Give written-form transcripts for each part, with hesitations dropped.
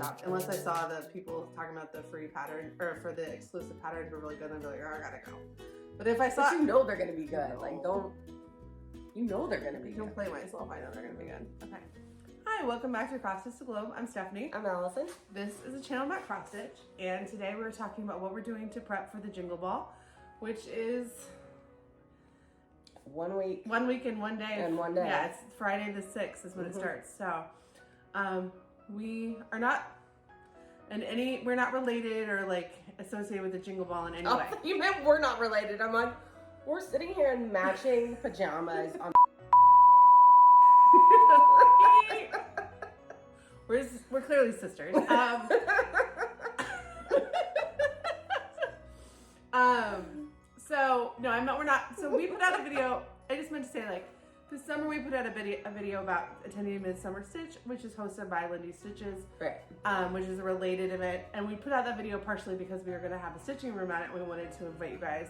stopped. Unless I saw the people talking about the free pattern, or for the exclusive patterns were really good, and I'd be like, oh, I gotta go. But if I saw... But you know they're gonna be good. No. Like, don't... You know they're gonna be good. Don't play myself, I know they're gonna be good. Okay. Hi, welcome back to Cross Stitch the Globe. I'm Stephanie. I'm Allison. This is a channel about cross stitch, and today we're talking about what we're doing to prep for the Jingle Ball, which is... 1 week. 1 week and 1 day. And 1 day. Yeah, it's Friday the 6th is when it starts. So, we are not we're not related or like associated with the Jingle Ball in any way. You meant we're not related. I'm like, we're sitting here in matching pajamas on we're clearly sisters. So no, we're not. So we put out a video. I just meant to say, like, this summer we put out a video about attending Midsummer Stitch, which is hosted by Lindy Stitches, right? Which is a related event, and we put out that video partially because we were going to have a stitching room at it. We wanted to invite you guys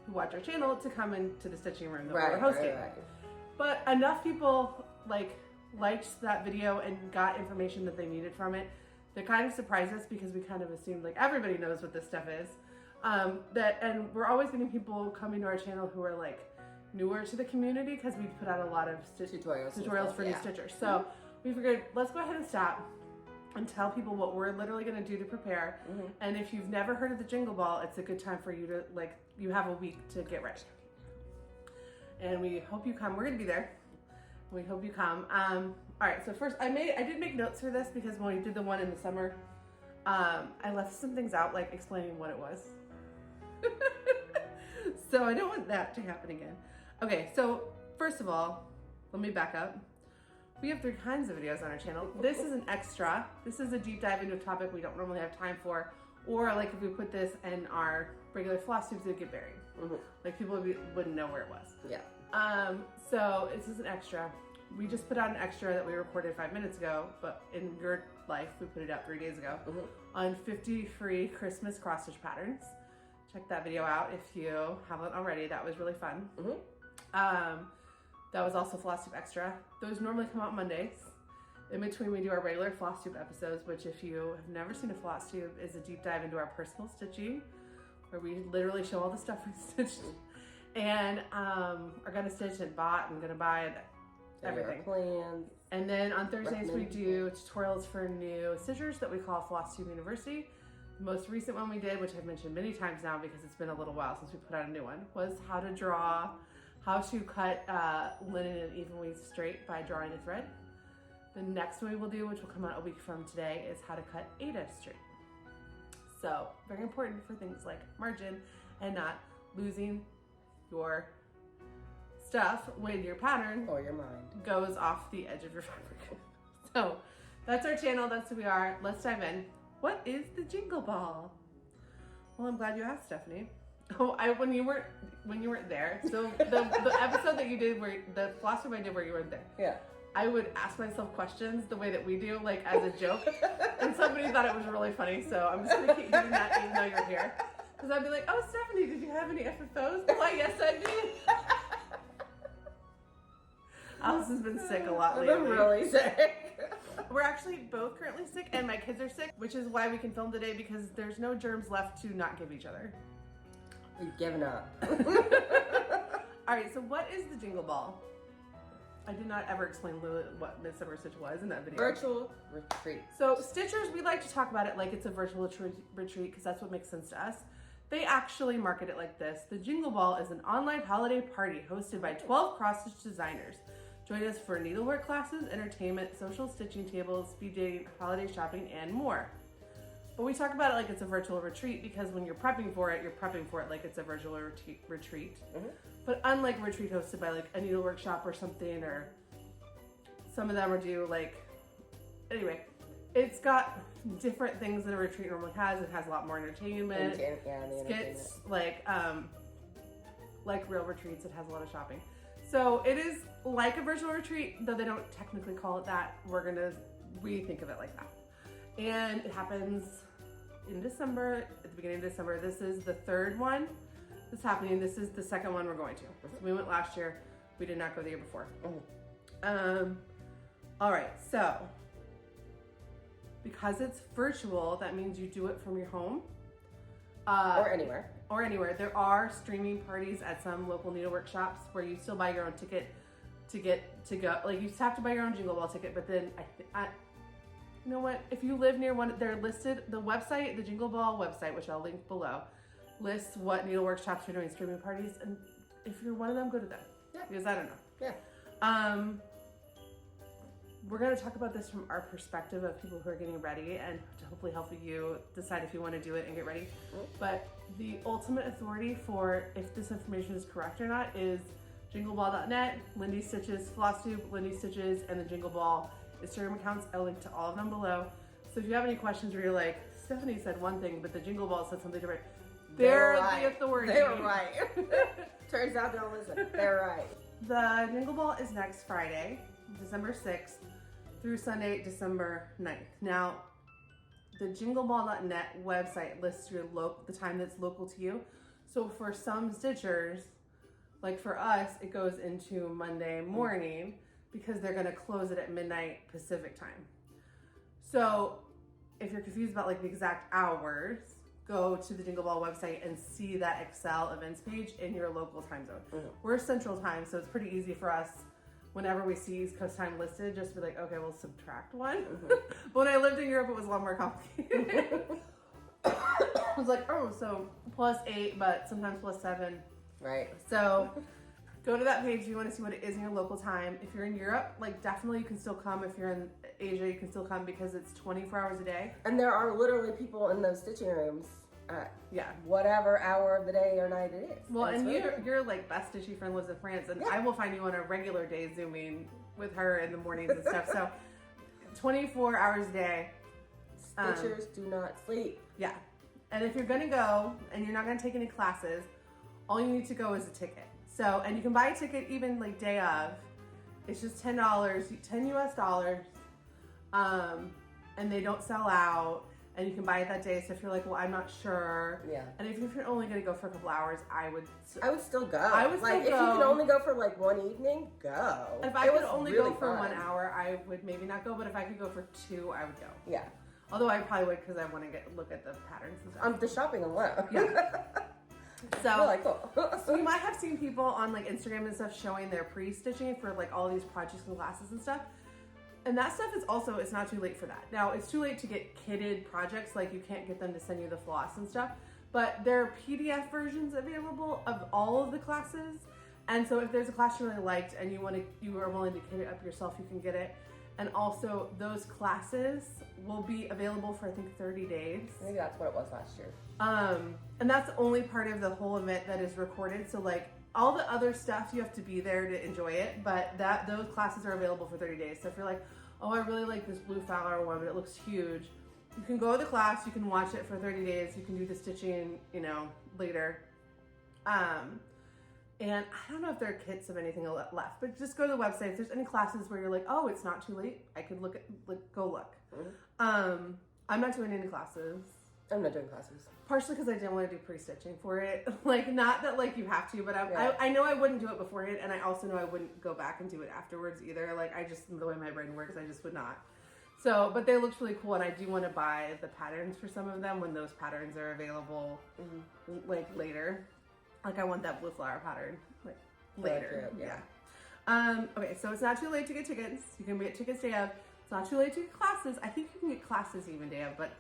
who watch our channel to come into the stitching room that we were hosting. Right. But enough people liked that video and got information that they needed from it. That kind of surprised us because we kind of assumed like everybody knows what this stuff is. And we're always getting people coming to our channel who are like newer to the community because we put out a lot of tutorials for new stitchers. So we figured, let's go ahead and stop and tell people what we're literally going to do to prepare. And if you've never heard of the Jingle Ball, it's a good time for you to, like, you have a week to get ready. And we hope you come. We're going to be there. We hope you come. All right, so first I did make notes for this because when we did the one in the summer, I left some things out, like explaining what it was. So I don't want that to happen again. Okay, so first of all, let me back up. We have 3 kinds of videos on our channel. This is an extra. This is a deep dive into a topic we don't normally have time for. Or like if we put this in our regular Flosstubes, it would get buried. Like people wouldn't know where it was. Yeah. So this is an extra. We just put out an extra that we recorded 5 minutes ago, but in your life, we put it out 3 days ago on 50 free Christmas cross stitch patterns. Check that video out if you haven't already. That was really fun. That was also Flosstube Extra. Those normally come out Mondays. In between, we do our regular Flosstube episodes, which if you have never seen a Flosstube, is a deep dive into our personal stitching, where we literally show all the stuff we stitched and are gonna stitch and bought and gonna buy and everything. Plans. And then on Thursdays, we do tutorials for new stitchers that we call Flosstube University. The most recent one we did, which I've mentioned many times now because it's been a little while since we put out a new one, was how to cut linen in even weave straight by drawing a thread. The next one we will do, which will come out a week from today, is how to cut Ada straight. So very important for things like margin and not losing your stuff when your pattern or your mind goes off the edge of your fabric. So that's our channel. That's who we are. Let's dive in. What is the Jingle Ball? Well, I'm glad you asked, Stephanie. Oh, when you weren't there. So the episode that you did where the Flosstube I did where you weren't there. Yeah. I would ask myself questions the way that we do, like as a joke, and somebody thought it was really funny. So I'm just gonna keep doing that even though you're here, because I'd be like, "Oh, Stephanie, did you have any FFOs?" Why, yes, I did. Alice has been sick a lot lately. I've been really sick. We're actually both currently sick, and my kids are sick, which is why we can film today, because there's no germs left to not give each other. We've given up. All right, so what is the Jingle Ball? I did not ever explain what Midsummer Stitch was in that video. Virtual retreat. So stitchers, we like to talk about it like it's a virtual retreat because that's what makes sense to us. They actually market it like this. The Jingle Ball is an online holiday party hosted by 12 cross-stitch designers. Join us for needlework classes, entertainment, social stitching tables, speed dating, holiday shopping, and more. But we talk about it like it's a virtual retreat because when you're prepping for it like it's a virtual retreat. But unlike a retreat hosted by like a needlework shop or something, or some of them are anyway, it's got different things than a retreat normally has. It has a lot more entertainment, skits, like real retreats. It has a lot of shopping. So it is like a virtual retreat, though they don't technically call it that. We think of it like that. And it happens in December, at the beginning of December. This is the 3rd one that's happening. This is the 2nd one we're going to. So we went last year. We did not go the year before. All right, so Because it's virtual, that means you do it from your home. Or anywhere. Or anywhere. There are streaming parties at some local needlework shops where you still buy your own ticket to get to go. Like, you have to buy your own Jingle Ball ticket, but then you know what? If you live near one, they're listed. The website, the Jingle Ball website, which I'll link below, lists what needlework shops are doing streaming parties, and if you're one of them, go to them. Yeah. Because I don't know. Yeah. We're going to talk about this from our perspective of people who are getting ready and to hopefully help you decide if you want to do it and get ready. But the ultimate authority for if this information is correct or not is jingleball.net, Lindy Stitches, Flosstube, Lindy Stitches, and the Jingle Ball Instagram accounts. I'll link to all of them below. So if you have any questions where you're like, Stephanie said one thing, but the Jingle Ball said something different, they're right. the authority. They're right. Turns out they don't listen. They're right. The Jingle Ball is next Friday, December 6th, through Sunday, December 9th. Now, the jingleball.net website lists your the time that's local to you. So for some stitchers, like for us, it goes into Monday morning because they're going to close it at midnight Pacific time. So if you're confused about like the exact hours, go to the Jingle Ball website and see that Excel events page in your local time zone. We're Central Time, so it's pretty easy for us. Whenever we see East Coast time listed, just be like, okay, we'll subtract one. But when I lived in Europe, it was a lot more complicated. I was like, oh, so +8, but sometimes +7. Right. So go to that page if you want to see what it is in your local time. If you're in Europe, like definitely you can still come. If you're in Asia, you can still come because it's 24 hours a day. And there are literally people in those stitching rooms at whatever hour of the day or night it is. Well, and your like best stitchy friend lives in France, and I will find you on a regular day Zooming with her in the mornings and stuff. So 24 hours a day. Stitchers do not sleep. Yeah. And if you're going to go and you're not going to take any classes, all you need to go is a ticket. So, and you can buy a ticket even like day of. It's just $10, $10 US. And they don't sell out. And you can buy it that day. So if you're like, well, I'm not sure. Yeah. And if you're only going to go for a couple hours, I would still go. I would still go. If you can only go for like one evening, go. If I could only go for 1 hour, I would maybe not go. But if I could go for 2, I would go. Yeah. Although I probably would because I want to look at the patterns and stuff. The shopping alone. Yeah. So, really cool. So you might have seen people on like Instagram and stuff showing their pre-stitching for like all these projects and classes and stuff. And that stuff is also, it's not too late for that. Now, it's too late to get kitted projects, like you can't get them to send you the floss and stuff, but there are PDF versions available of all of the classes. And so if there's a class you really liked and you are willing to kit it up yourself, you can get it. And also those classes will be available for I think 30 days. Maybe that's what it was last year. And that's the only part of the whole event that is recorded. So like all the other stuff, you have to be there to enjoy it, but those classes are available for 30 days. So if you're like, oh, I really like this blue flower one, but it looks huge, you can go to the class, you can watch it for 30 days, you can do the stitching, later. And I don't know if there are kits of anything left, but just go to the website. If there's any classes where you're like, oh, it's not too late, I could go look. I'm not doing any classes. I'm not doing classes. Partially because I didn't want to do pre-stitching for it. Like, not that like you have to, but I know I wouldn't do it beforehand, and I also know I wouldn't go back and do it afterwards either. Like, the way my brain works, I just would not. So, but they looked really cool, and I do want to buy the patterns for some of them when those patterns are available, like later. Like, I want that blue flower pattern, like, later. Yeah. Okay, so it's not too late to get tickets. You can get tickets day of. It's not too late to get classes. I think you can get classes even day of, but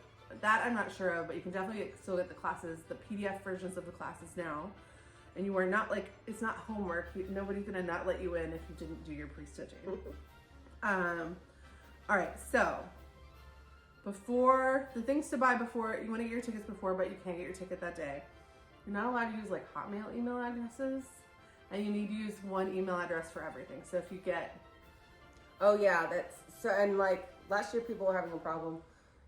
that I'm not sure of, but you can definitely still get the classes, the PDF versions of the classes now. And you are not like, it's not homework. Nobody's gonna not let you in if you didn't do your pre-stitching. All right, so the things to buy before, you wanna get your tickets before, but you can't get your ticket that day. You're not allowed to use like Hotmail email addresses, and you need to use one email address for everything. So if you get... Oh yeah, and like last year people were having a problem.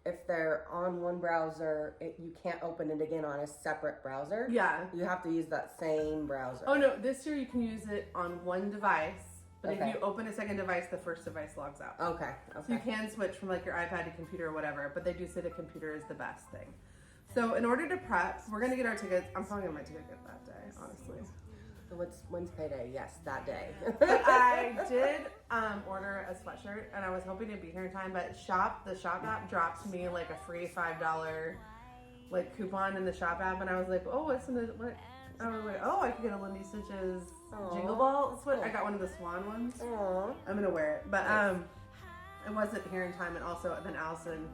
If they're on one browser, you can't open it again on a separate browser. Yeah. You have to use that same browser. Oh no, this year you can use it on one device, but if you open a second device, the first device logs out. Okay. So you can switch from like your iPad to computer or whatever, but they do say the computer is the best thing. So in order to prep, we're gonna get our tickets. I'm probably gonna my ticket that day, honestly. When's payday? Yes, that day. But I did order a sweatshirt, and I was hoping to be here in time. But the shop app dropped me like a free $5 like coupon in the shop app, and I was like, oh, what's in the what? I was like, oh, I could get a Lindy Stitches Jingle Ball sweater. I got one of the swan ones. Aww. I'm gonna wear it, but it wasn't here in time, and also then Allison.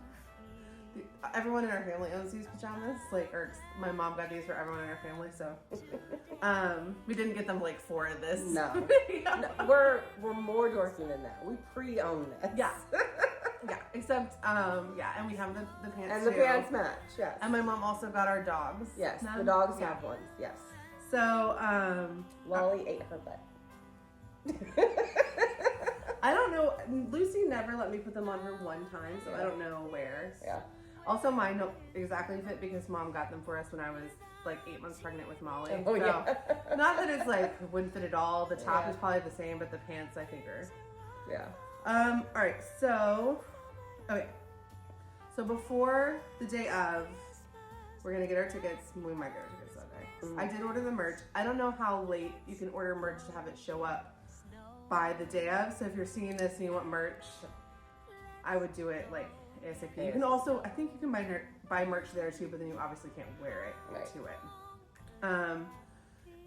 Everyone in our family owns these pajamas, or my mom got these for everyone in our family, so we didn't get them like for this. No, no, we're more dorky than that. We pre-own this. Yeah, yeah. Except and we have the pants and too. the pants match. Yes. And my mom also got our dogs. Yes, the dogs have ones. Yes. So Lolly ate her butt. I don't know. Lucy never let me put them on her one time, so I don't know where. Yeah. Also, mine don't exactly fit because Mom got them for us when I was like 8 months pregnant with Molly. Oh, so, yeah. Not that it's like wouldn't fit at all. The top is probably the same, but the pants I think are. Yeah. All right. So, okay. So before the day of, we're gonna get our tickets. We might get our tickets that day. Mm-hmm. I did order the merch. I don't know how late you can order merch to have it show up by the day of. So if you're seeing this and you want merch, I would do it like ASAP. You can also, I think you can buy merch there too, but then you obviously can't wear it to it.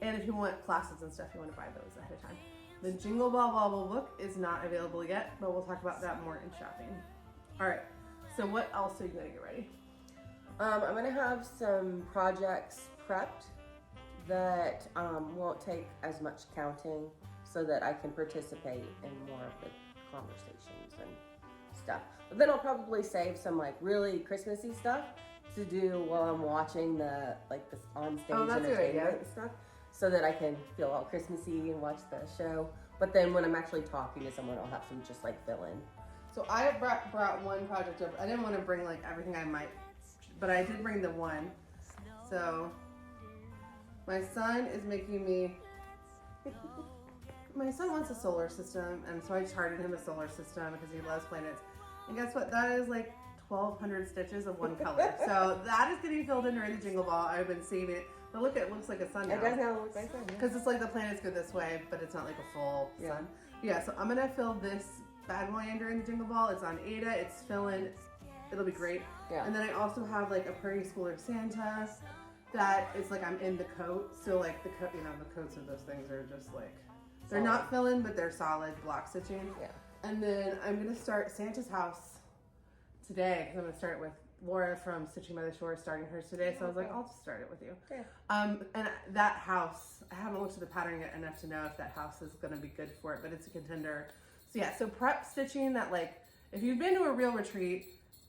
And if you want classes and stuff, you want to buy those ahead of time. The Jingle Ball Bobble book is not available yet, but we'll talk about that more in shopping. All right. So what else are you gonna get ready? I'm gonna have some projects prepped that won't take as much counting, so that I can participate in more of the conversations and stuff. But then I'll probably save some like really Christmassy stuff to do while I'm watching the on-stage entertainment and stuff, so that I can feel all Christmassy and watch the show. But then when I'm actually talking to someone, I'll have some just like fill in. So I brought one project over. I didn't want to bring like everything I might, but I did bring the one. So my son is making me. My son wants a solar system, and so I charted him a solar system because he loves planets. And guess what? That is like 1,200 stitches of one color. So that is getting filled in during the Jingle Ball. I've been seeing it. But look, it looks like a sun now. It does now look like sun. Because it's like the planets go this way, but it's not like a full sun. Yeah, so I'm going to fill this bad boy in during the Jingle Ball. It's on Ada. It's filling. It'll be great. Yeah. And then I also have like a prairie schooler Santa that is like I'm in the coat. So like the coat, the coats of those things are just like, they're not filling, but they're solid block stitching. Yeah. And then I'm going to start Santa's house today because I'm going to start with Laura from Stitching by the Shore, starting hers today. So I was like, I'll just start it with you. Yeah. And that house, I haven't looked at the pattern yet enough to know if that house is going to be good for it, but it's a contender. So yeah, so prep stitching that like, if you've been to a real retreat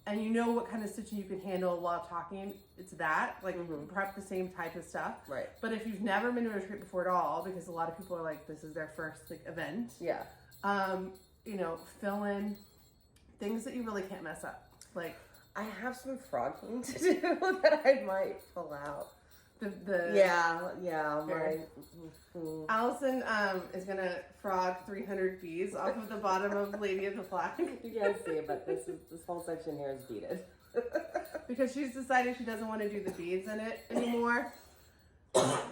and you know what kind of stitching you can handle while talking, it's that. Like, prep the same type of stuff. Right. But if you've never been to a retreat before at all, because a lot of people are like, this is their first like event. Yeah. Fill in things that you really can't mess up. Like, I have some frogging to do that I might pull out. Allison is gonna frog 300 beads off of the bottom of Lady of the Flag. You can't see it, but this whole section here is beaded. Because she's decided she doesn't want to do the beads in it anymore.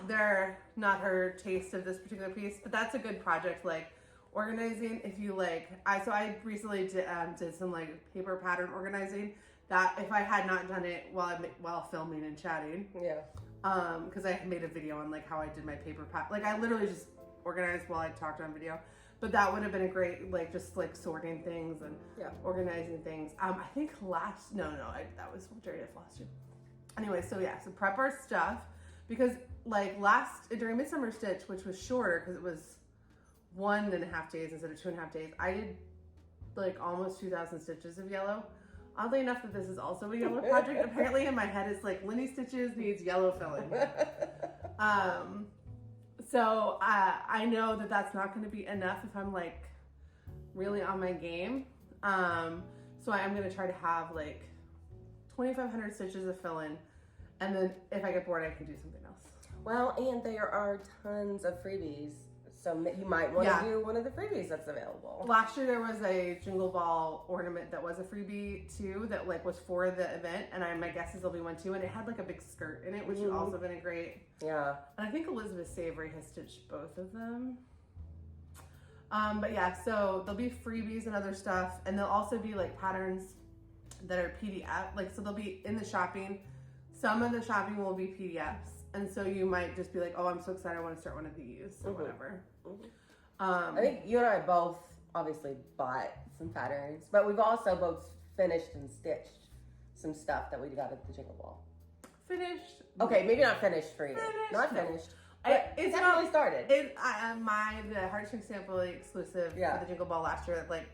They're not her taste of this particular piece, but that's a good project. Like organizing, if you like, I recently did some like paper pattern organizing. That if I had not done it while filming and chatting, because I made a video on like how I did my paper like I literally just organized while I talked on video. But that would have been a great like just like sorting things and organizing things. I think that was during a Flosstube. Anyway, so prep our stuff because like during Midsummer Stitch, which was shorter because it was 1.5 days instead of 2.5 days, I did like almost 2,000 stitches of yellow. Oddly enough that this is also a yellow project. Apparently in my head it's like Lindy Stitches needs yellow filling. So I know that that's not going to be enough if I'm like really on my game. So I'm going to try to have like 2,500 stitches of fill-in, and then if I get bored I can do something else. Well, and there are tons of freebies. So you might want to do one of the freebies that's available. Last year there was a Jingle Ball ornament that was a freebie too, that like was for the event, and my guess is there'll be one too, and it had like a big skirt in it, which would also been a great. Yeah. And I think Elizabeth Savory has stitched both of them. But yeah, so there'll be freebies and other stuff, and there'll also be like patterns that are PDF, like so they'll be in the shopping. Some of the shopping will be PDFs. And so you might just be like, oh, I'm so excited, I want to start one of these or whatever. I think you and I both obviously bought some patterns, but we've also both finished and stitched some stuff that we got at the Jingle Ball. Finished? Okay, maybe not finished for you. Not finished. It's definitely started. The Heartstring Sample exclusive for the Jingle Ball last year, like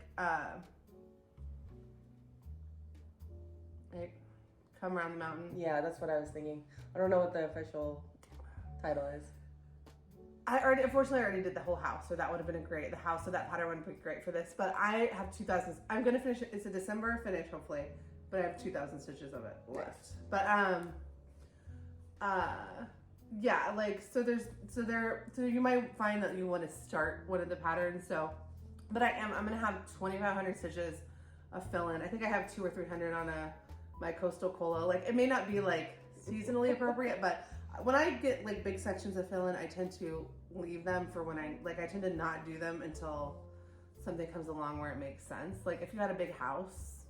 Come Around the Mountain. Yeah, that's what I was thinking. I don't know what the official title is. Unfortunately, I already did the whole house, so that would have been the house, so that pattern would be great for this. But I have 2,000. I'm gonna finish it. It's a December finish, hopefully, but I have 2,000 stitches of it left. But yeah, like so you might find that you want to start one of the patterns. So, but I'm gonna have 2,500 stitches of fill-in. I think I have 200 or 300 on my Coastal Cola. Like it may not be like seasonally appropriate, but when I get like big sections of fill-in, I tend to leave them for when I tend to not do them until something comes along where it makes sense. Like if you had a big house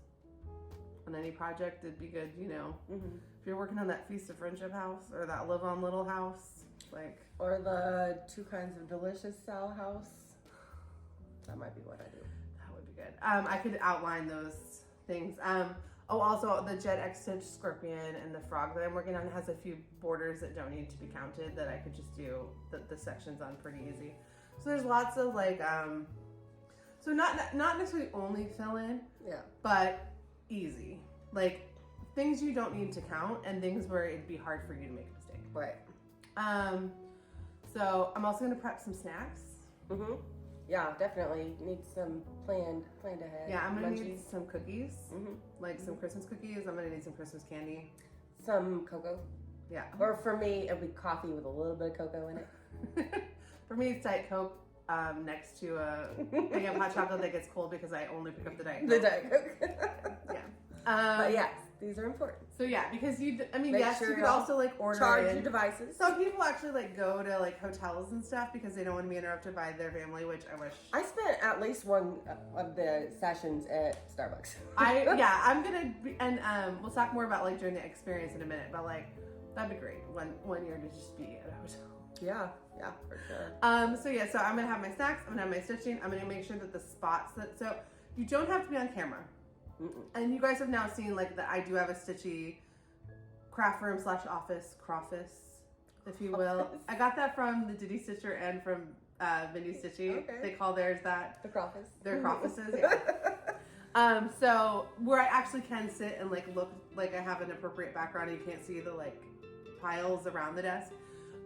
on any project, it'd be good, you know. If you're working on that Feast of Friendship house or that Live On Little house, like, or the 2 Kinds of Delicious Sal house, that might be what I do. That would be good. I could outline those things. Oh, also the Jet X Stitch Scorpion and the frog that I'm working on has a few borders that don't need to be counted that I could just do the sections on pretty easy. So there's lots of like, so not necessarily only fill in, but easy. Like things you don't need to count and things where it'd be hard for you to make a mistake. Right. So I'm also gonna prep some snacks. Yeah, definitely need some planned ahead. Yeah, I'm gonna need some cookies, like some Christmas cookies. I'm gonna need some Christmas candy, some cocoa. Yeah. Or for me, it'll be coffee with a little bit of cocoa in it. For me, it's Diet Coke next to a thing of hot chocolate that gets cold because I only pick up the Diet Coke. The Diet Coke. Yeah. But yes, these are important. So yeah, because Make yes, sure you could also like order charge your devices. Some people actually like go to like hotels and stuff because they don't want to be interrupted by their family, which I wish. I spent at least one of the sessions at Starbucks. I'm gonna be, and we'll talk more about like during the experience in a minute, but like that'd be great one year to just be at a hotel. Yeah, for sure. So I'm gonna have my snacks. I'm gonna have my stitching. I'm gonna make sure that the spots so you don't have to be on camera. And you guys have now seen like that I do have a stitchy craft room / office crawfish, if you will. I got that from the Diddy Stitcher and from Vinny Stitchy. Okay. They call theirs that. The crawfish. Their crawfishes, yeah. So where I actually can sit and like look like I have an appropriate background and you can't see the like piles around the desk.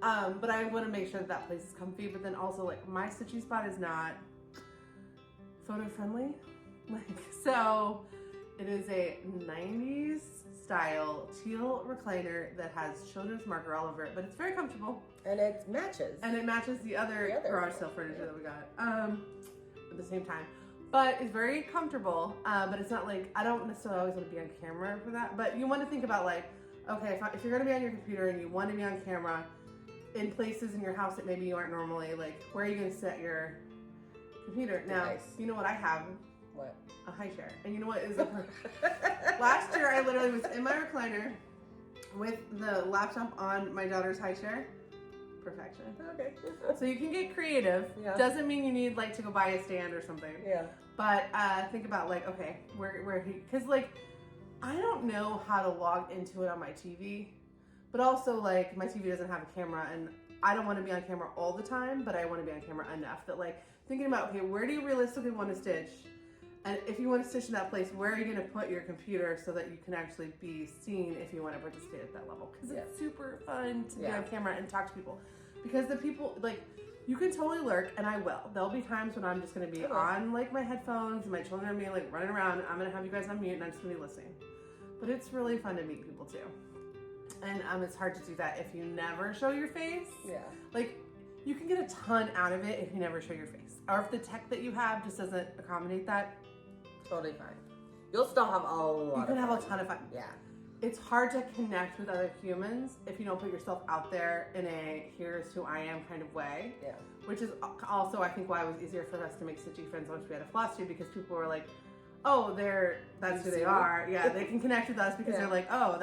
But I want to make sure that place is comfy, but then also like my stitchy spot is not photo friendly. So it is a 90s style teal recliner that has children's marker all over it, but it's very comfortable. And it matches. And it matches the other garage sale furniture that we got at the same time. But it's very comfortable, but it's not like, I don't necessarily always want to be on camera for that, but you want to think about like, okay, if you're going to be on your computer and you want to be on camera in places in your house that maybe you aren't normally, like, where are you going to set your computer? Now, you know what I have? What? A high chair. And you know what is last year I literally was in my recliner with the laptop on my daughter's high chair. Perfection. Okay. So you can get creative. Yeah. Doesn't mean you need like to go buy a stand or something. Yeah. But think about like, okay, where he, because like I don't know how to log into it on my TV, but also like my TV doesn't have a camera and I don't want to be on camera all the time, but I want to be on camera enough that like thinking about, okay, where do you realistically want to stitch? And if you want to stitch in that place, where are you going to put your computer so that you can actually be seen if you want to participate at that level? Because it's super fun to be on camera and talk to people. Because the people, like, you can totally lurk, and I will. There'll be times when I'm just going to be on, like, my headphones, and my children are being, like, running around. I'm going to have you guys on mute, and I'm just going to be listening. But it's really fun to meet people, too. And it's hard to do that if you never show your face. Yeah. Like, you can get a ton out of it if you never show your face. Or if the tech that you have just doesn't accommodate that. Totally fine. You'll still have a lot of fun. You can have a ton of fun. Yeah. It's hard to connect with other humans if you don't put yourself out there in a here's who I am kind of way. Yeah. Which is also, I think, why it was easier for us to make stitchy friends once we had a Flosstube, because people were like, oh, that's who they are. Yeah, they can connect with us because they're like, oh,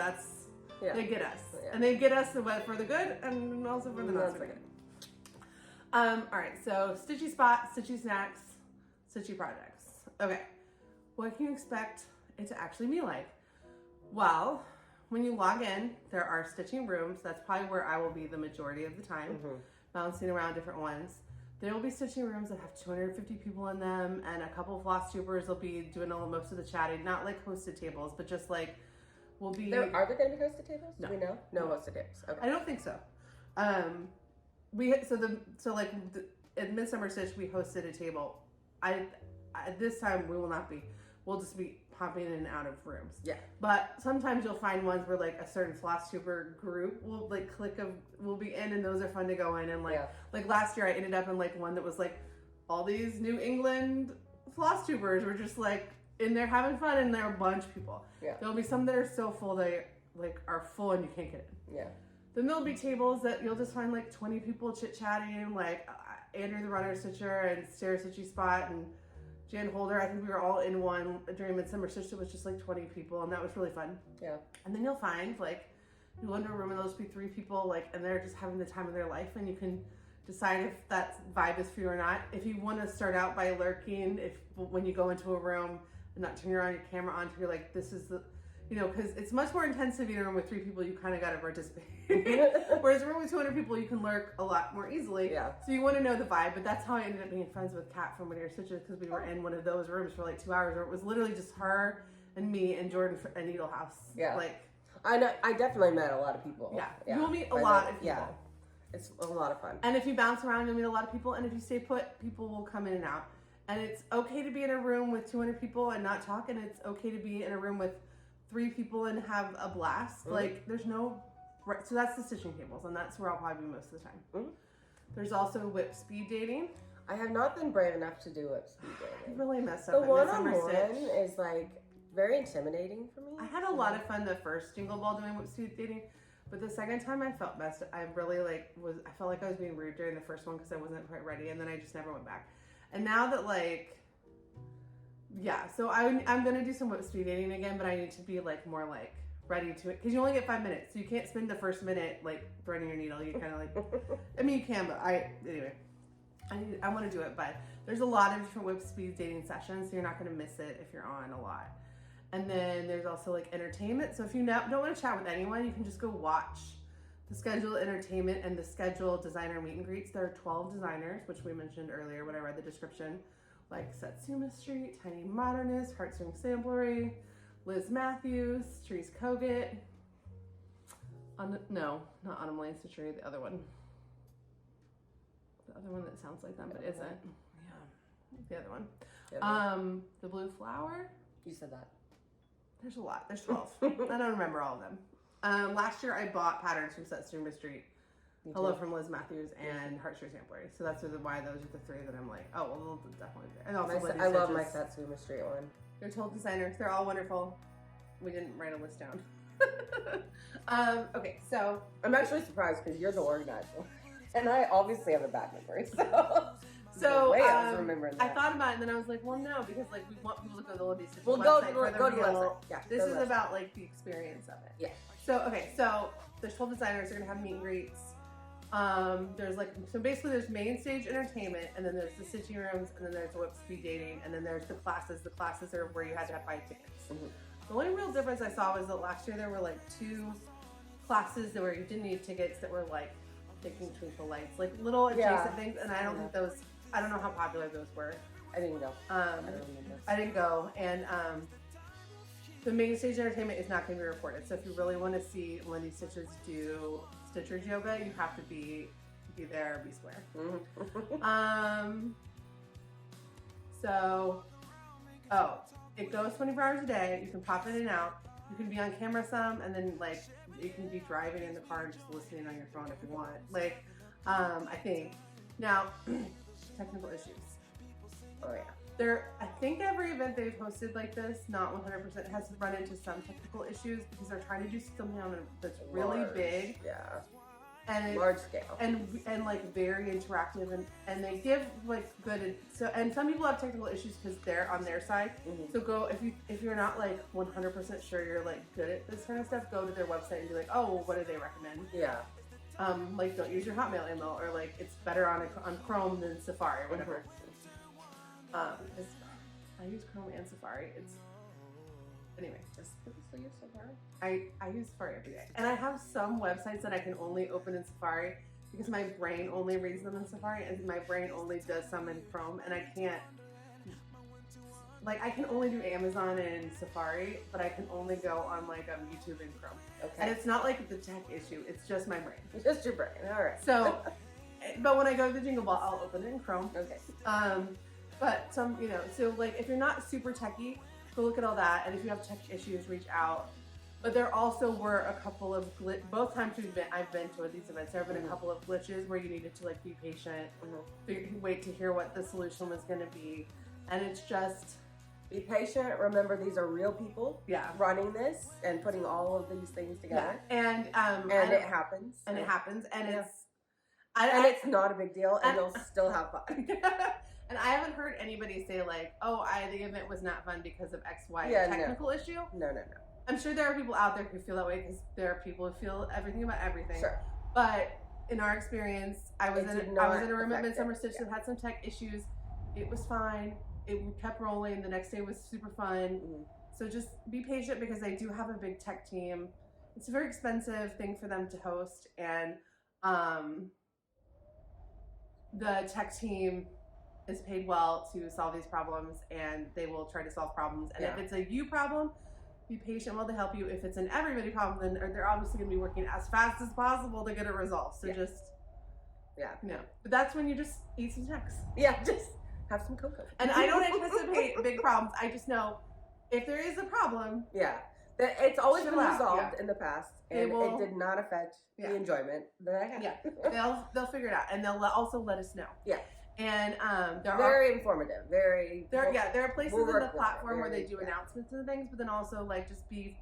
they get us. Yeah. And they get us for the good and also for the not so good. All right, so stitchy spot, stitchy snacks, stitchy projects. Okay, what can you expect it to actually be like? Well, when you log in, there are stitching rooms. That's probably where I will be the majority of the time, bouncing around different ones. There will be stitching rooms that have 250 people in them, and a couple of Flosstubers will be doing most of the chatting, not like hosted tables, but just like we'll be. Are there going to be hosted tables? No. Do we know? No hosted tables. Okay. I don't think so. At Midsummer Stitch we hosted a table. This time we will not be. We'll just be popping in and out of rooms. Yeah. But sometimes you'll find ones where like a certain Flosstuber group will will be in, and those are fun to go in, and like last year I ended up in like one that was like all these New England Flosstubers were just like in there having fun, and there are a bunch of people. Yeah. There'll be some that are so full they like are full and you can't get in. Yeah. Then there'll be tables that you'll just find like 20 people chit-chatting, like Andrew the Runner Stitcher and Sarah Stitchy Spot and Jan Holder. I think we were all in one during Midsummer Stitch. It was just like 20 people, and that was really fun. Yeah. And then you'll find like you go into a room and there'll just be 3 people, like, and they're just having the time of their life, and you can decide if that vibe is for you or not. If you want to start out by lurking, when you go into a room and not turn your camera on, you're like, this is the, because it's much more intense to be in a room with 3 people. You kind of got to participate. Whereas a room with 200 people, you can lurk a lot more easily. Yeah. So you want to know the vibe. But that's how I ended up being friends with Kat from Winter Stitches, because we were in one of those rooms for like 2 hours, where it was literally just her and me and Jordan at Needle House. Yeah. Like, I know. I definitely met a lot of people. Yeah. You will meet a lot of people. Yeah. It's a lot of fun. And if you bounce around, you'll meet a lot of people. And if you stay put, people will come in and out. And it's okay to be in a room with 200 people and not talk. And it's okay to be in a room with 3 people and have a blast. Like, there's no... So that's the stitching tables, and that's where I'll probably be most of the time. There's also whip speed dating. I have not been brave enough to do whip speed dating. I really messed up. The one-on-one is like very intimidating for me. I had a lot of fun the first Jingle Ball doing whip speed dating, but the second time I felt messed up. I really I felt like I was being rude during the first one because I wasn't quite ready, and then I just never went back. And now that so I'm gonna do some whip speed dating again, but I need to be more ready to it, because you only get 5 minutes, so you can't spend the first minute threading your needle. You kind of I mean, you can, but anyway, I want to do it. But there's a lot of different whip speed dating sessions, so you're not going to miss it if you're on a lot. And then there's also entertainment. So if you don't want to chat with anyone, you can just go watch the scheduled entertainment and the scheduled designer meet and greets. There are 12 designers, which we mentioned earlier when I read the description, like Satsuma Street, Tiny Modernist, Heartstring Samplery, Liz Matthews, Therese Kogut. No, not Autumn Lane Stitchery, the other one. The other one that sounds like them but isn't. Yeah, the other one. The Blue Flower. You said that. There's a lot. There's 12. I don't remember all of them. Last year I bought patterns from Satsuma Street. Hello from Liz Matthews and Heartstring Samplery. So that's why those are the 3 that I'm like, oh, well, they'll definitely be there. And also I love my Satsuma Street one. They're 12 designers. They're all wonderful. We didn't write a list down. Okay, so I'm actually surprised because you're the organizer, and I obviously have a bad memory. So I was remembering that. I thought about it, and then I was like, well, no, because we want people to go to the Lindy Stitch website. Go to the website. Yeah, this is about the experience of it. Yeah. So there's 12 designers. They're gonna have meet and greets. There's basically there's main stage entertainment, and then there's the stitching rooms, and then there's the whip speed dating, and then there's the classes. The classes are where you had to buy tickets. The only real difference I saw was that last year there were 2 classes where you didn't need tickets that were taking twinkle lights, little adjacent things, and I don't think those. I don't know how popular those were. I didn't go. I didn't go, and the main stage entertainment is not going to be recorded. So if you really want to see Lindy Stitches do Stitchers yoga, you have to be there, be square. It goes 24 hours a day. You can pop in and out. You can be on camera some, and then you can be driving in the car and just listening on your phone if you want. I think Now, technical issues. Oh yeah. I think every event they've hosted like this, not 100%, has run into some technical issues because they're trying to do something that's really big. Yeah. And large scale. And like very interactive and they give like good, and some people have technical issues because they're on their side. Mm-hmm. So if you're not like 100% sure you're like good at this kind of stuff, go to their website and be like, oh, well, what do they recommend? Yeah. Like don't use your Hotmail email, or like it's better on Chrome than Safari or whatever. Mm-hmm. I use Chrome and Safari. Anyway, just still use Safari? I use Safari every day. And I have some websites that I can only open in Safari because my brain only reads them in Safari and my brain only does some in Chrome, and I can't, like, I can only do Amazon and Safari, but I can only go on like YouTube and Chrome. Okay. And it's not like the tech issue, it's just my brain. It's just your brain, all right. So, but when I go to the Jingle Ball, I'll open it in Chrome. Okay. But some, so like if you're not super techie, go look at all that, and if you have tech issues, reach out. But there also were a couple of both times I've been to these events, there have been a couple of glitches where you needed to like be patient, wait to hear what the solution was going to be, and it's just be patient. Remember, these are real people running this and putting all of these things together. Yeah. And it happens. And it happens, and it's not a big deal, and you'll still have fun. And I haven't heard anybody say like, oh, the event was not fun because of X, Y, technical issue. No. I'm sure there are people out there who feel that way because there are people who feel everything about everything. Sure. But in our experience, I was in a room at Midsummer Stitch that had some tech issues. It was fine. It kept rolling. The next day was super fun. Mm-hmm. So just be patient because they do have a big tech team. It's a very expensive thing for them to host, and the tech team is paid well to solve these problems, and they will try to solve problems. And if it's a you problem, be patient while they help you. If it's an everybody problem, then they're obviously going to be working as fast as possible to get it resolved. So but that's when you just eat some checks. Yeah, just have some cocoa. And I don't anticipate big problems. I just know if there is a problem. Yeah, it's always been resolved in the past, and it did not affect the enjoyment that I had. Yeah, they'll figure it out, and they'll also let us know. Yeah. And they're very informative. There are places in the platform where they do announcements and things, but then also like just be,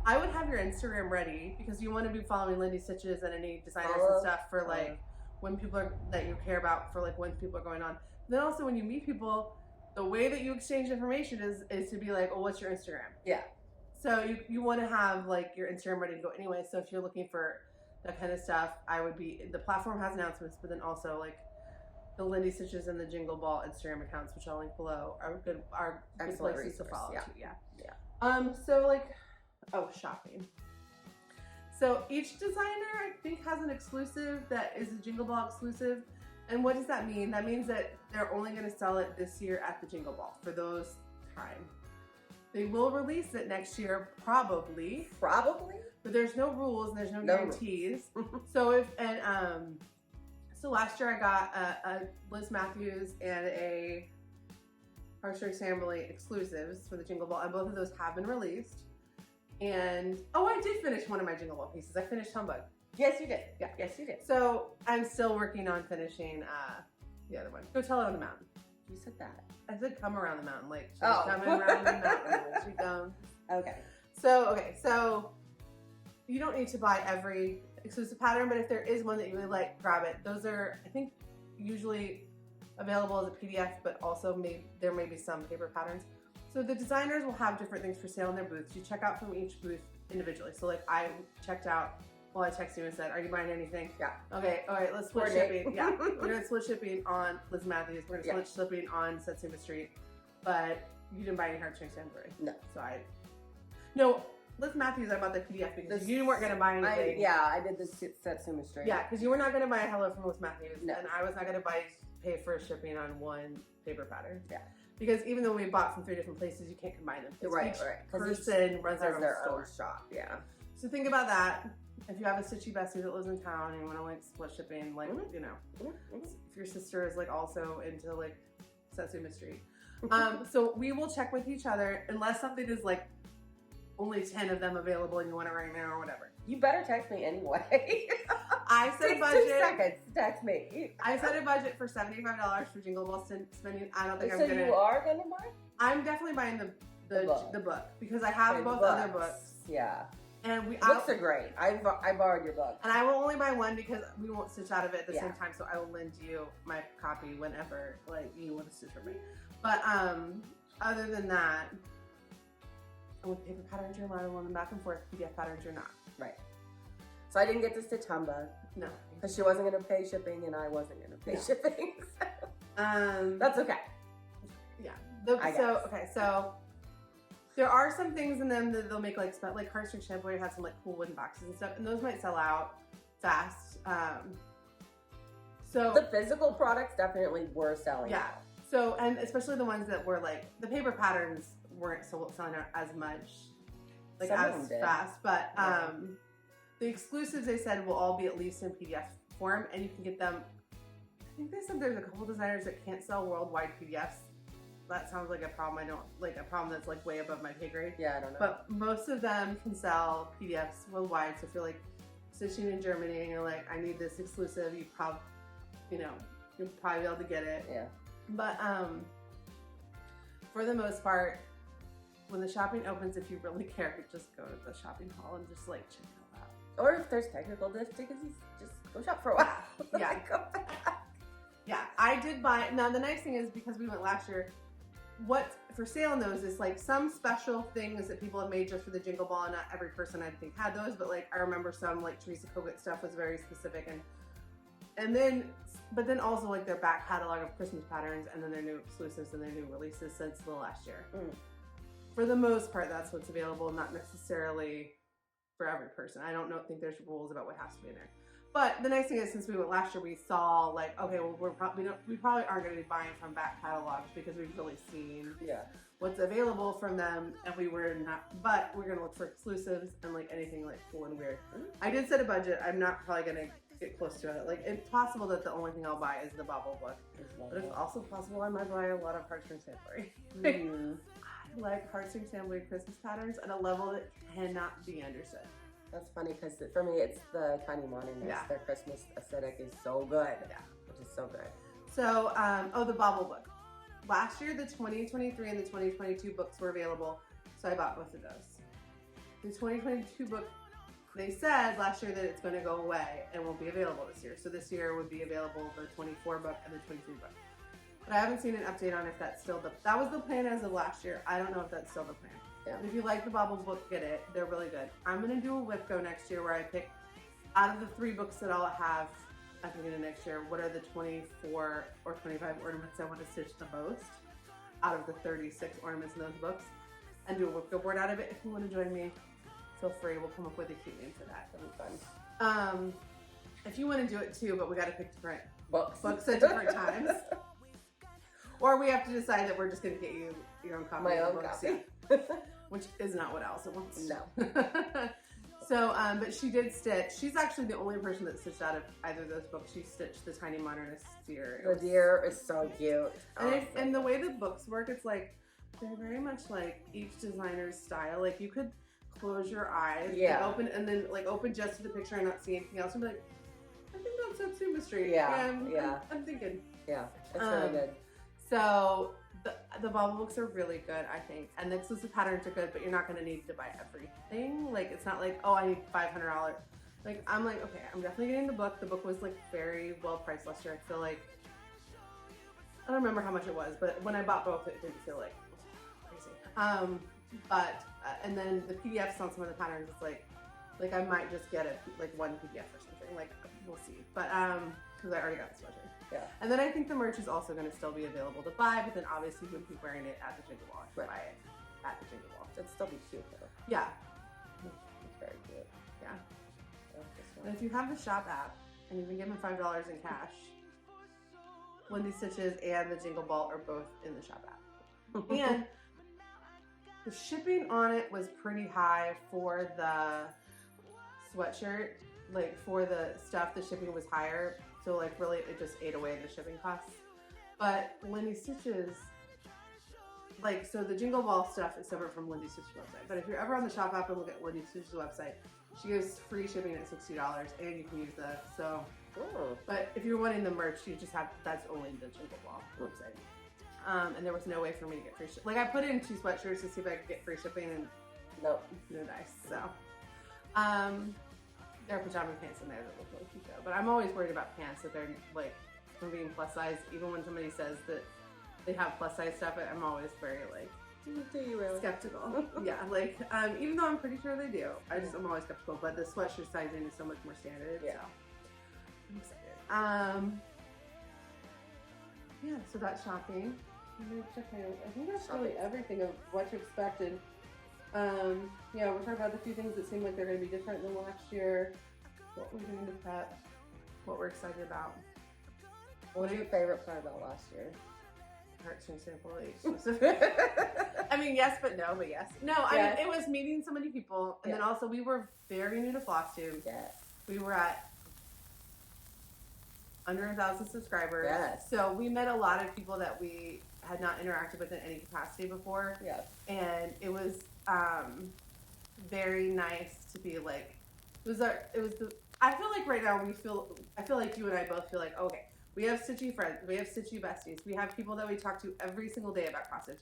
I would have your Instagram ready because you want to be following Lindy Stitches and any designers and stuff for like when people are that you care about for like when people are going on. And then also when you meet people, the way that you exchange information is to be like, oh, what's your Instagram? Yeah. So you want to have like your Instagram ready to go anyway. So if you're looking for that kind of stuff, the platform has announcements, but then also like the Lindy Stitches and the Jingle Ball Instagram accounts, which I'll link below, are good places to follow too. Yeah. So like, shopping. So each designer, I think, has an exclusive that is a Jingle Ball exclusive. And what does that mean? That means that they're only going to sell it this year at the Jingle Ball for those time. They will release it next year, probably. Probably? But there's no rules, there's no guarantees. So last year I got a Liz Matthews and a Heartstrings Family exclusives for the Jingle Ball, and both of those have been released. And, I did finish one of my Jingle Ball pieces. I finished Humbug. Yes, you did. Yeah. Yes, you did. So I'm still working on finishing the other one. Go Tell It on the Mountain. You said that. I said come around the mountain. Like, she's coming around the mountain when she comes. Okay. So you don't need to buy every exclusive pattern, but if there is one that you really like, grab it. Those are, I think, usually available as a PDF, but also there may be some paper patterns. So the designers will have different things for sale in their booths. You check out from each booth individually. So like I checked out, I texted you and said, are you buying anything? Yeah. Okay, all right, let's split shipping. Yeah, we're going to split shipping on Liz Matthews. We're going to split shipping on Satsuma Street. But you didn't buy any Heartstrings Family. No. No, Liz Matthews, I bought the PDF because you weren't going to buy anything. I did the Satsuma Street. Yeah, because you were not going to buy a Hello from Liz Matthews. No. And I was not going to pay for shipping on one paper pattern. Yeah. Because even though we bought from 3 different places, you can't combine them. Right. Each person runs their own shop. Yeah. So think about that. If you have a stitchy bestie that lives in town and you want to like split shipping, like if your sister is like also into like Satsuma Street, so we will check with each other unless something is like only 10 of them available and you want it right now or whatever. You better text me anyway. I set a budget. 2 seconds. That's me. I set a budget for $75 for Jingle Ball spending. I don't think so I'm gonna. You are gonna buy? I'm definitely buying the book because I have both other books. Yeah. And books are great. I borrowed your book. And I will only buy one because we won't stitch out of it at the same time. So I will lend you my copy whenever you want to stitch for me. But other than that, with paper patterns, you're allowed to run them back and forth. PDF patterns, you're not. Right. So I didn't get to stitch Humba. No. Because she wasn't going to pay shipping and I wasn't going to pay shipping. So. That's okay. Yeah. So there are some things in them that they'll make like Heartstring Shampoo had some cool wooden boxes and stuff, and those might sell out fast. So the physical products definitely were selling out. So, and especially the ones that were the paper patterns weren't selling out as much, as fast, but the exclusives they said will all be at least in PDF form, and you can get them. I think they said there's a couple designers that can't sell worldwide PDFs. That sounds like a problem. I don't a problem that's way above my pay grade. Yeah, I don't know. But most of them can sell PDFs worldwide. So if you're stitching in Germany and you're I need this exclusive, you'll probably be able to get it. Yeah. But for the most part, when the shopping opens, if you really care, just go to the shopping hall and just check it out. Or if there's technical difficulties, just go shop for a while. Yeah. Go back. Yeah, I did buy. Now the nice thing is because we went last year, what's for sale in those is some special things that people have made just for the Jingle Ball, and not every person I think had those, but I remember some Teresa Kogut stuff was very specific, but then also their back catalog of Christmas patterns, and then their new exclusives and their new releases since the last year. For the most part, that's what's available, not necessarily for every person. I don't think there's rules about what has to be in there. But the nice thing is, since we went last year, we saw okay, well, we probably aren't going to be buying from back catalogs because we've really seen what's available from them, and we were not. But we're going to look for exclusives and anything cool and weird. I did set a budget. I'm not probably going to get close to it. It's possible that the only thing I'll buy is the Bobble book, but it's also possible I might buy a lot of Heartstring Samplery. I like Heartstring Samplery Christmas patterns at a level that cannot be understood. That's funny because for me it's the Tiny Moderness. Yeah. Their Christmas aesthetic is so good. Yeah. Which is so good. So, the Bobble book. Last year the 2023 and the 2022 books were available, so I bought both of those. The 2022 book, they said last year that it's going to go away and won't be available this year. So this year would be available the 24 book and the 23 book. But I haven't seen an update on if that's still that was the plan as of last year. I don't know if that's still the plan. Yeah. If you like the Bobble book, get it. They're really good. I'm going to do a Whipco next year where I pick out of the 3 books that I'll have at the beginning of next year, what are the 24 or 25 ornaments I want to stitch the most out of the 36 ornaments in those books, and do a Whipco board out of it. If you want to join me, feel free. We'll come up with a cute name for that. That'll be fun. If you want to do it too, but we got to pick different books at different times. Or we have to decide that we're just going to get you your own copy. My own copy. Which is not what Allison wants. No. So, but she did stitch. She's actually the only person that stitched out of either of those books. She stitched the Tiny Modernist deer. The deer is so cute. And the way the books work, it's they're very much each designer's style. You could close your eyes, and then open just to the picture and not see anything else, and be I think that's a mystery. I'm thinking. Yeah, it's really good. So the Bobble books are really good, I think, and the exclusive patterns are good, but you're not going to need to buy everything. It's not oh, I need $500. I'm okay, I'm definitely getting the book. The book was very well priced last year. I feel I don't remember how much it was, but when I bought both, it didn't feel crazy. And then the PDFs on some of the patterns, it's I might just get one PDF or something. We'll see. But because I already got this budget. Yeah. And then I think the merch is also going to still be available to buy, but then obviously you wouldn't be wearing it at the Jingle Ball. You buy it at the Jingle Ball. It'd still be cute though. Yeah. It's very cute. Yeah. And if you have the shop app and you can give them $5 in cash, Lindy Stitches and the Jingle Ball are both in the shop app. And the shipping on it was pretty high for the sweatshirt. For the stuff, the shipping was higher. So really it just ate away the shipping costs. But Lindy Stitches, so the Jingle Ball stuff is separate from Lindy Stitches website. But if you're ever on the shop app and look at Lindy Stitches website, She gives free shipping at $60, and you can use that. So, Ooh. But if you're wanting the merch, you just have, that's only the Jingle Ball website. And there was no way for me to get free shipping. Like, I put in 2 sweatshirts to see if I could get free shipping, and nope, no dice. So, there are pajama pants in there that look really cute though. But I'm always worried about pants that they're like from being plus size. Even when somebody says that they have plus size stuff, I'm always very like, do you really? Skeptical. Yeah, like even though I'm pretty sure they do, I'm always skeptical. But the sweatshirt sizing is so much more standard. Yeah. So I'm excited. Yeah, so that's shopping. I think that's really everything of what to expect. And yeah, we're talking about the few things that seem like they're going to be different than last year. What we're doing to prep. What we're excited about. What was your favorite part about last year? Heartstrings sample. I mean, yes, but no, but yes. No, I mean, it was meeting so many people. And then also, we were very new to Flosstube. Yes. We were at under 1,000 subscribers. Yes. So we met a lot of people that we had not interacted with in any capacity before. Yes. And it was very nice to be like, I feel like right now I feel like you and I both feel like, okay, we have Stitchy friends, we have Stitchy besties, we have people that we talk to every single day about cross stitch.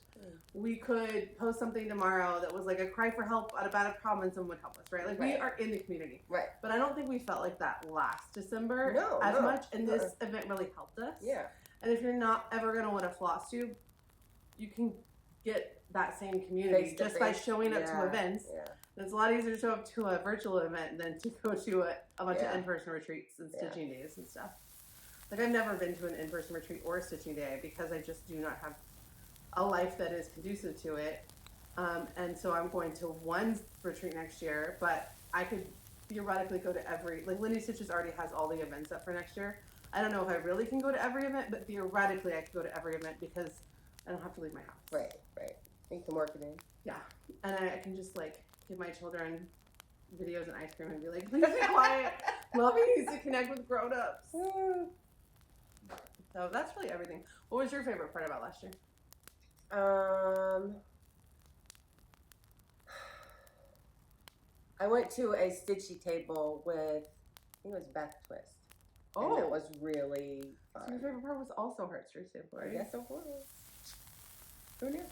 We could post something tomorrow that was like a cry for help about a problem and someone would help us, right? Like we are in the community. Right. But I don't think we felt like that last December as much, and this event really helped us. Yeah. And if you're not ever going to win a Flosstube, you can get that same community just by showing up to events. Yeah. It's a lot easier to show up to a virtual event than to go to a bunch of in-person retreats and stitching days and stuff. Like, I've never been to an in-person retreat or a stitching day because I just do not have a life that is conducive to it. And so I'm going to one retreat next year, but I could theoretically go to every, like Lindy Stitches already has all the events up for next year. I don't know if I really can go to every event, but theoretically I could go to every event because I don't have to leave my house. Right, right. You can work it in. Yeah. And I can just like give my children videos and ice cream and be like, please be quiet. Mommy needs to connect with grown-ups. So that's really everything. What was your favorite part about last year? I went to a stitchy table with, I think it was Beth Twist. Oh. And it was really fun. So your favorite part was also Heartstrings sample, right? Yes, it was. Who knew?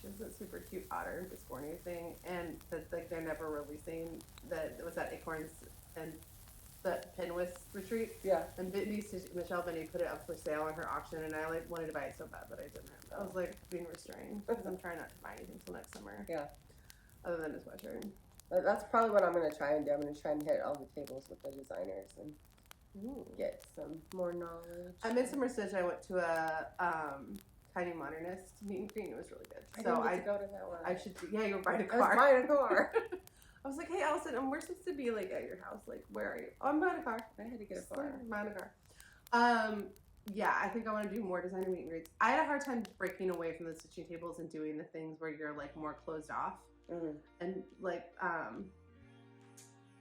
She has that super cute otter Biscorny thing, and that like they're never releasing. That was at Acorns and the Pinwist retreat. Yeah. And Michelle Benny put it up for sale on her auction, and I like wanted to buy it so bad, but I didn't. I was like being restrained because I'm trying not to buy anything until next summer. Yeah. Other than a sweatshirt. That's probably what I'm going to try and do. I'm going to try and hit all the tables with the designers and get some more knowledge. I made summer stitch. I went to a Tiny Modernist meet and greet. It was really good. I didn't get to go to that one. I should. Yeah, you were buying a car. I was buying a car. I was like, hey, Allison, we're supposed to be like at your house. Like, where are you? Oh, I'm buying a car. I had to get a car. I'm buying a car. Yeah, I think I want to do more designer meet and greets. I had a hard time breaking away from the stitching tables and doing the things where you're like more closed off. And like,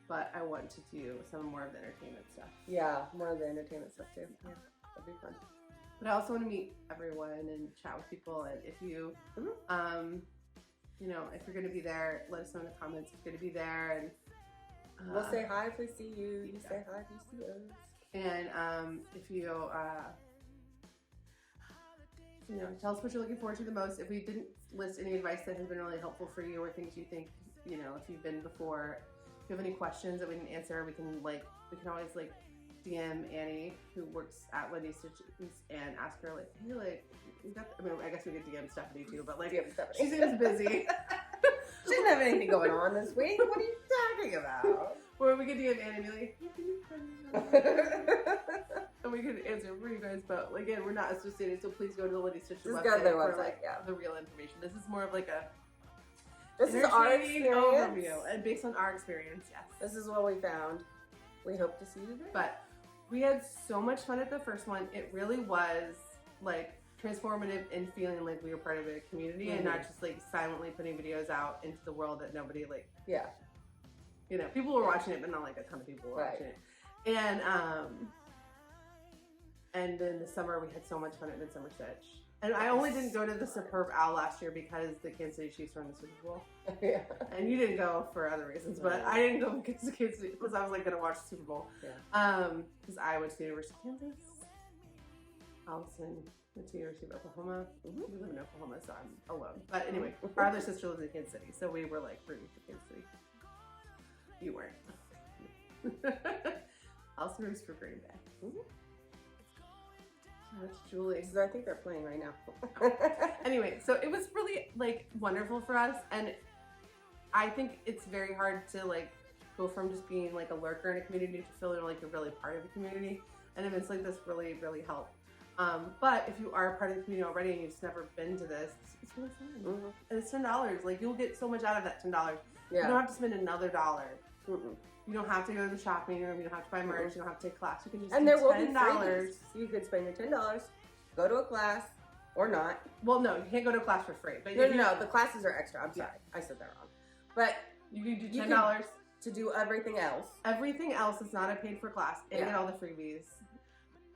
but I want to do some more of the entertainment stuff. Yeah, more of the entertainment stuff too. Yeah, that'd be fun. But I also want to meet everyone and chat with people. And if you, you know, if you're going to be there, let us know in the comments if you're going to be there. And we'll say hi if we see you. You say hi if you see us. And if you, you know, tell us what you're looking forward to the most. If we didn't list any advice that has been really helpful for you or things you think, you know, if you've been before, if you have any questions that we didn't answer, we can always like DM Annie, who works at Lindy Stitches, and ask her like, hey, like, you got, I mean, I guess we could DM Stephanie too, but like, she seems busy. She didn't have anything going on this week. What are you talking about? Or we could DM Annie and be like, and we could answer for you guys, but again, we're not associated, so please go to the Lindy Stitches website for like the real information. This is more of like a our experience overview, and based on our experience, yes. This is what we found. We hope to see you there. But we had so much fun at the first one. It really was like transformative in feeling like we were part of a community and not just like silently putting videos out into the world that nobody like. Yeah. You know, people were watching it, but not like a ton of people were watching it. And And in the summer, we had so much fun at Midsummer Stitch. And I only didn't go to the Superb Owl last year because the Kansas City Chiefs were in the Super Bowl. Yeah. And you didn't go for other reasons, but I didn't go because the Kansas City, because I was like going to watch the Super Bowl. Yeah. Because I went to the University of Kansas. Allison went to the University of Oklahoma. We live in Oklahoma, so I'm alone. But anyway, our other sister lives in Kansas City, so we were like rooting for Kansas City. You weren't. Allison roots for Green Bay. That's Julie. So I think they're playing right now. Anyway, so it was really like wonderful for us, and I think it's very hard to like go from just being like a lurker in a community to feeling like you're really part of the community, and events like this really help. But if you are a part of the community already and you've just never been to this, it's really fun. And it's $10. Like you'll get so much out of that $10. You don't have to spend another $1. You don't have to go to the shopping room. You don't have to buy merch. You don't have to take class. You can just there will $10. be freebies. You could spend your $10, go to a class, or not. Well, no, you can't go to a class for free. But No. The classes are extra. I'm sorry, I said that wrong. But you can do $10 to do everything else. Everything else is not a paid for class, and get all the freebies.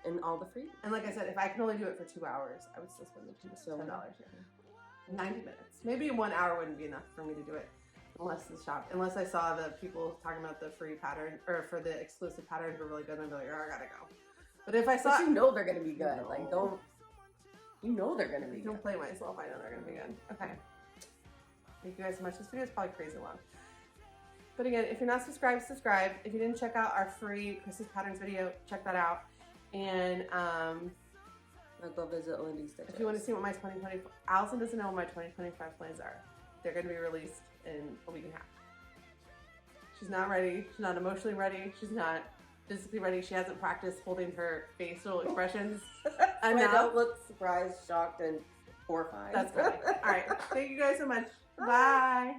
And all the freebies. And like I said, if I can only do it for 2 hours, I would still spend the $10. 90 minutes. Maybe 1 hour wouldn't be enough for me to do it. Unless I saw the people talking about the free pattern or for the exclusive patterns were really good, and I'd be like, oh, I gotta go. But if I saw, you know they're gonna be good. No. Like you know they're gonna be good. Don't play myself. I know they're gonna be good. Okay. Thank you guys so much. This video is probably crazy long. But again, if you're not subscribed, subscribe. If you didn't check out our free Christmas patterns video, check that out. And go visit Lindy Stitches. If you want to see what my 2024, Allison doesn't know what my 2025 plans are. They're going to be released in a week and a half. She's not ready. She's not emotionally ready. She's not physically ready. She hasn't practiced holding her facial expressions enough. I don't look surprised, shocked, and horrified. That's good. All right. Thank you guys so much. Bye.